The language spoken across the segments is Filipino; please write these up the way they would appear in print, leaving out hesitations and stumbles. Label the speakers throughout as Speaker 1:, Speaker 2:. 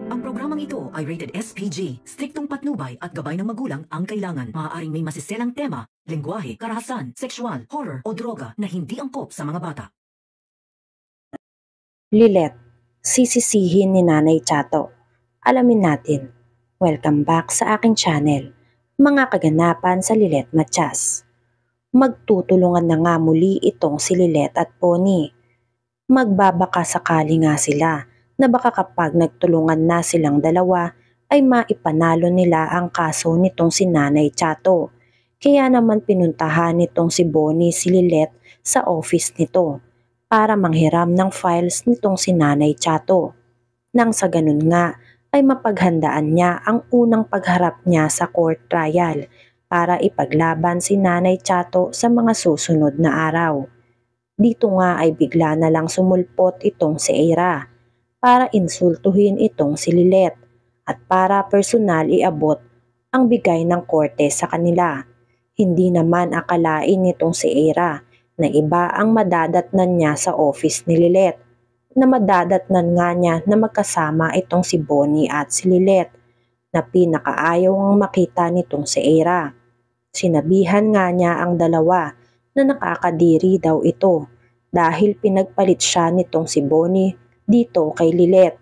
Speaker 1: Ang programang ito ay rated SPG. Striktong patnubay at gabay ng magulang ang kailangan. Maaaring may masiselang tema, lengguwahe, karahasan, sexual, horror o droga na hindi angkop sa mga bata.
Speaker 2: Lilet, sisisihin ni Nanay Chato. Alamin natin. Welcome back sa aking channel, mga kaganapan sa Lilet Matias. Magtutulungan na nga muli itong si Lilet at Bonnie. Magbabaka sakali nga sila na baka kapag nagtulungan na silang dalawa ay maipanalo nila ang kaso nitong si Nanay Chato. Kaya naman pinuntahan nitong si Bonnie si Lilet sa office nito para manghiram ng files nitong si Nanay Chato. Nang sa ganun nga ay mapaghandaan niya ang unang pagharap niya sa court trial para ipaglaban si Nanay Chato sa mga susunod na araw. Dito nga ay bigla na lang sumulpot itong si Eira para insultuhin itong si Lilet at para personal iabot ang bigay ng korte sa kanila. Hindi naman akalain nitong si Eira na iba ang madadatnan niya sa office ni Lilet, na madadatnan nga niya na magkasama itong si Bonnie at si Lilet na pinakaayaw ang makita nitong si Eira. Sinabihan nga niya ang dalawa na nakakadiri daw ito dahil pinagpalit siya nitong si Bonnie dito kay Lilet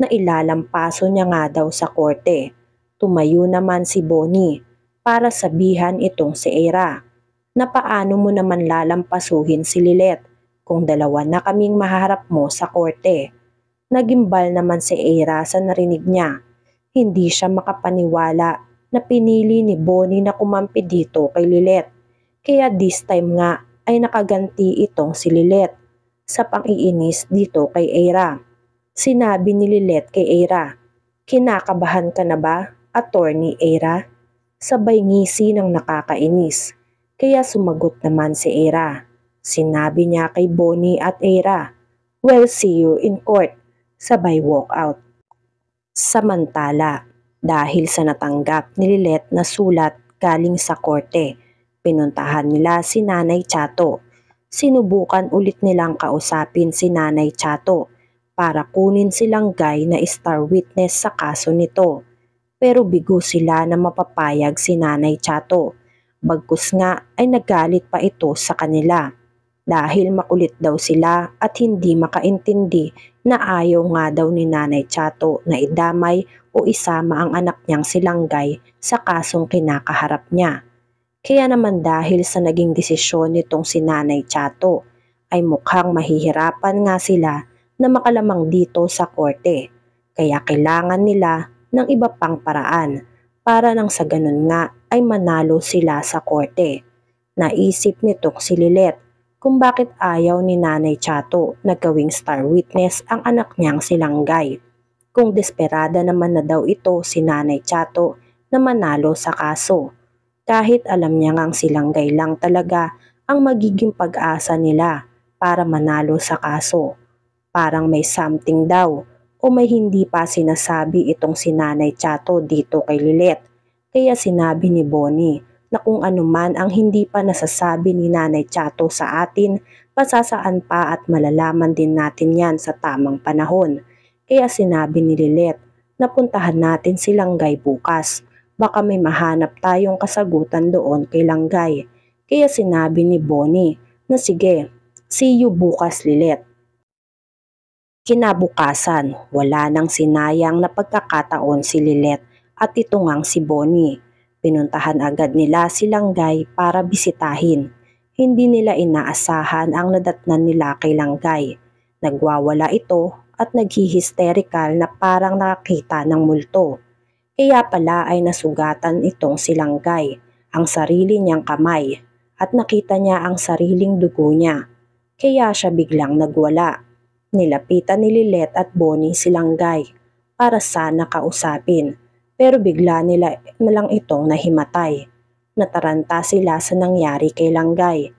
Speaker 2: na ilalampaso niya nga daw sa korte. Tumayo naman si Bonnie para sabihan itong si Eira na paano mo naman lalampasuhin si Lilet kung dalawa na kaming maharap mo sa korte. Nagimbal naman si Eira sa narinig niya. Hindi siya makapaniwala na pinili ni Bonnie na kumampi dito kay Lilet. Kaya this time nga ay nakaganti itong si Lilet sa pang-iinis dito kay Eira. Sinabi ni Lilet kay Eira, "Kinakabahan ka na ba, Attorney Eira?" Sabay ngisi ng nakakainis. Kaya sumagot naman si Eira. Sinabi niya kay Bonnie at Eira, "We'll see you in court." Sabay walk out. Samantala, dahil sa natanggap ni Lilet na sulat galing sa korte, pinuntahan nila si Nanay Chato. Sinubukan ulit nilang kausapin si Nanay Chato para kunin silang guy na star witness sa kaso nito. Pero bigo sila na mapapayag si Nanay Chato. Bagkus nga ay nagalit pa ito sa kanila dahil makulit daw sila at hindi makaintindi na ayaw nga daw ni Nanay Chato na idamay o isama ang anak niyang si Langgay sa kasong kinakaharap niya. Kaya naman dahil sa naging desisyon nitong si Nanay Chato ay mukhang mahihirapan nga sila na makalamang dito sa korte. Kaya kailangan nila ng iba pang paraan para nang sa ganun nga ay manalo sila sa korte. Naisip nitong si Lilet kung bakit ayaw ni Nanay Chato na gawing star witness ang anak niyang si Langgay. Kung desperada naman na daw ito si Nanay Chato na manalo sa kaso. Kahit alam niya ngang si Langgay lang talaga ang magiging pag-asa nila para manalo sa kaso. Parang may something daw o may hindi pa sinasabi itong si Nanay Chato dito kay Lilet. Kaya sinabi ni Bonnie na kung ano man ang hindi pa nasasabi ni Nanay Chato sa atin, pasasaan pa at malalaman din natin yan sa tamang panahon. Kaya sinabi ni Lilet na puntahan natin si Langgay bukas. Baka may mahanap tayong kasagutan doon kay Langgay. Kaya sinabi ni Bonnie na sige, see you bukas Lilet. Kinabukasan, wala nang sinayang na pagkakataon si Lilet at ito ngang si Bonnie. Pinuntahan agad nila si Langgay para bisitahin. Hindi nila inaasahan ang nadatnan nila kay Langgay. Nagwawala ito at naghihisterikal na parang nakakita ng multo. Kaya pala ay nasugatan itong si Langgay, ang sarili niyang kamay, at nakita niya ang sariling dugo niya. Kaya siya biglang nagwala. Nilapitan ni Lilet at Bonnie si Langgay para sana kausapin, pero bigla nila na lang itong nahimatay. Nataranta sila sa nangyari kay Langgay.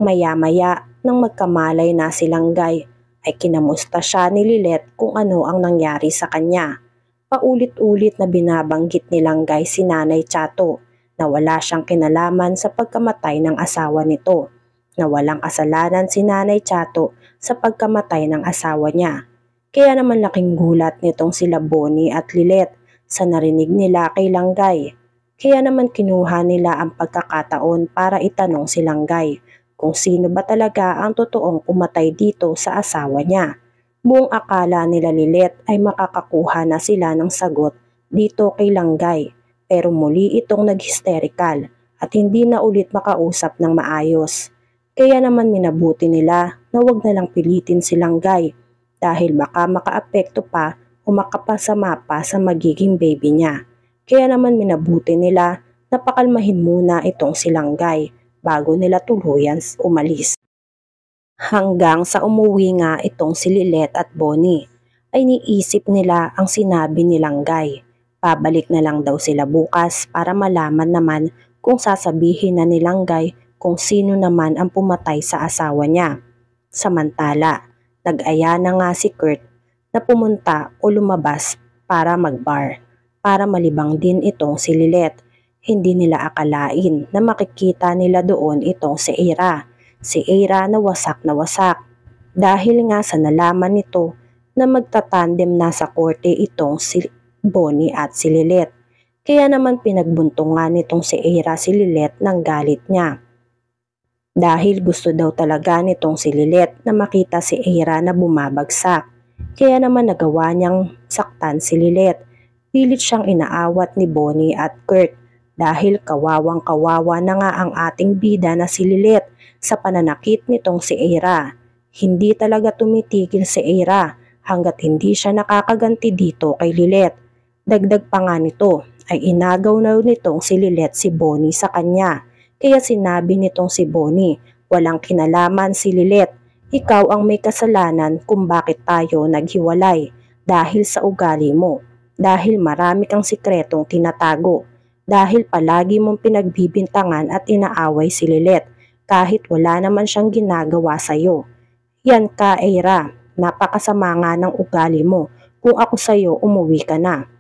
Speaker 2: Maya-maya nang magkamalay na si Langgay ay kinamusta siya ni Lilet kung ano ang nangyari sa kanya. Paulit-ulit na binabanggit ni Langgay si Nanay Chato na wala siyang kinalaman sa pagkamatay ng asawa nito, na walang kasalanan si Nanay Chato sa pagkamatay ng asawa niya. Kaya naman laking gulat nitong sila Bonnie at Lilet sa narinig nila kay Langgay. Kaya naman kinuha nila ang pagkakataon para itanong si Langgay kung sino ba talaga ang totoong pumatay dito sa asawa niya. Buong akala nila Lilet ay makakakuha na sila ng sagot dito kay Langgay, pero muli itong nag-hysterical at hindi na ulit makausap ng maayos. Kaya naman minabuti nila na wag na lang pilitin si Langgay dahil baka makaapekto pa o makapasama pa sa magiging baby niya. Kaya naman minabuti nila na pakalmahin muna itong si Langgay bago nila tuluyan umalis. Hanggang sa umuwi nga itong si Lilet at Bonnie ay niisip nila ang sinabi ni Langgay. Pabalik na lang daw sila bukas para malaman naman kung sasabihin na ni Langgay kung sino naman ang pumatay sa asawa niya. Samantala, nag-aya na nga si Kurt na pumunta o lumabas para mag-bar para malibang din itong si Lilet. Hindi nila akalain na makikita nila doon itong si Eira. Si Eira na wasak dahil nga sa nalaman nito na magtatandem na sa korte itong si Bonnie at si Lilet. Kaya naman pinagbuntungan nitong si Eira si Lilet ng galit niya. Dahil gusto daw talaga nitong si Lilet na makita si Eira na bumabagsak. Kaya naman nagawa niyang saktan si Lilet. Pilit siyang inaawat ni Bonnie at Kurt dahil kawawang-kawawa na nga ang ating bida na si Lilet sa pananakit nitong si Eira. Hindi talaga tumitigil si Eira hanggat hindi siya nakakaganti dito kay Lilet. Dagdag pa nga nito ay inagaw na nitong si Lilet si Bonnie sa kanya. Kaya sinabi nitong si Bonnie, walang kinalaman si Lilet. Ikaw ang may kasalanan kung bakit tayo naghiwalay dahil sa ugali mo. Dahil marami kang sikretong tinatago. Dahil palagi mong pinagbibintangan at inaaway si Lilet kahit wala naman siyang ginagawa sa'yo. Yan ka, Eira. Napakasama nga ng ugali mo. Kung ako sa'yo, umuwi ka na.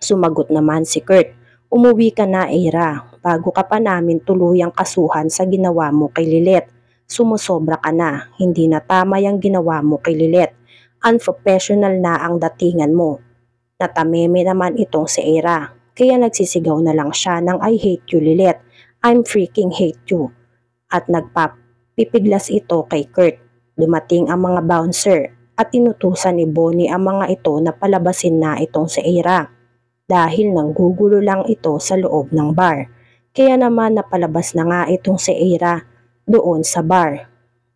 Speaker 2: Sumagot naman si Kurt. Umuwi ka na, Eira. Bago ka pa namin tuluyang kasuhan sa ginawa mo kay Lilet. Sumusobra ka na. Hindi na tama yung ginawa mo kay Lilet. Unprofessional na ang datingan mo. Natameme naman itong si Eira. Kaya nagsisigaw na lang siya ng I hate you, Lilet. I'm freaking hate you. At nagpapipiglas ito kay Kurt. Dumating ang mga bouncer at inutusan ni Bonnie ang mga ito na palabasin na itong si Eira. Dahil nanggugulo lang ito sa loob ng bar. Kaya naman napalabas na nga itong si Eira doon sa bar.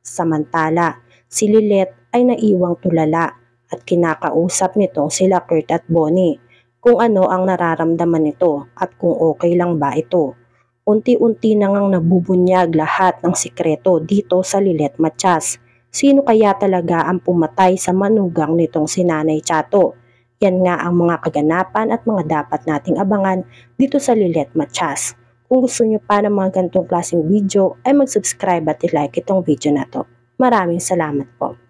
Speaker 2: Samantala, si Lilet ay naiwang tulala at kinakausap nitong sila Kurt at Bonnie kung ano ang nararamdaman nito at kung okay lang ba ito. Unti-unti na ngang nabubunyag lahat ng sikreto dito sa Lilet Matias. Sino kaya talaga ang pumatay sa manugang nitong si Nanay Chato? Yan nga ang mga kaganapan at mga dapat nating abangan dito sa Lilet Matias. Kung gusto nyo pa ng mga ganitong klaseng video ay mag-subscribe at i-like itong video na to. Maraming salamat po.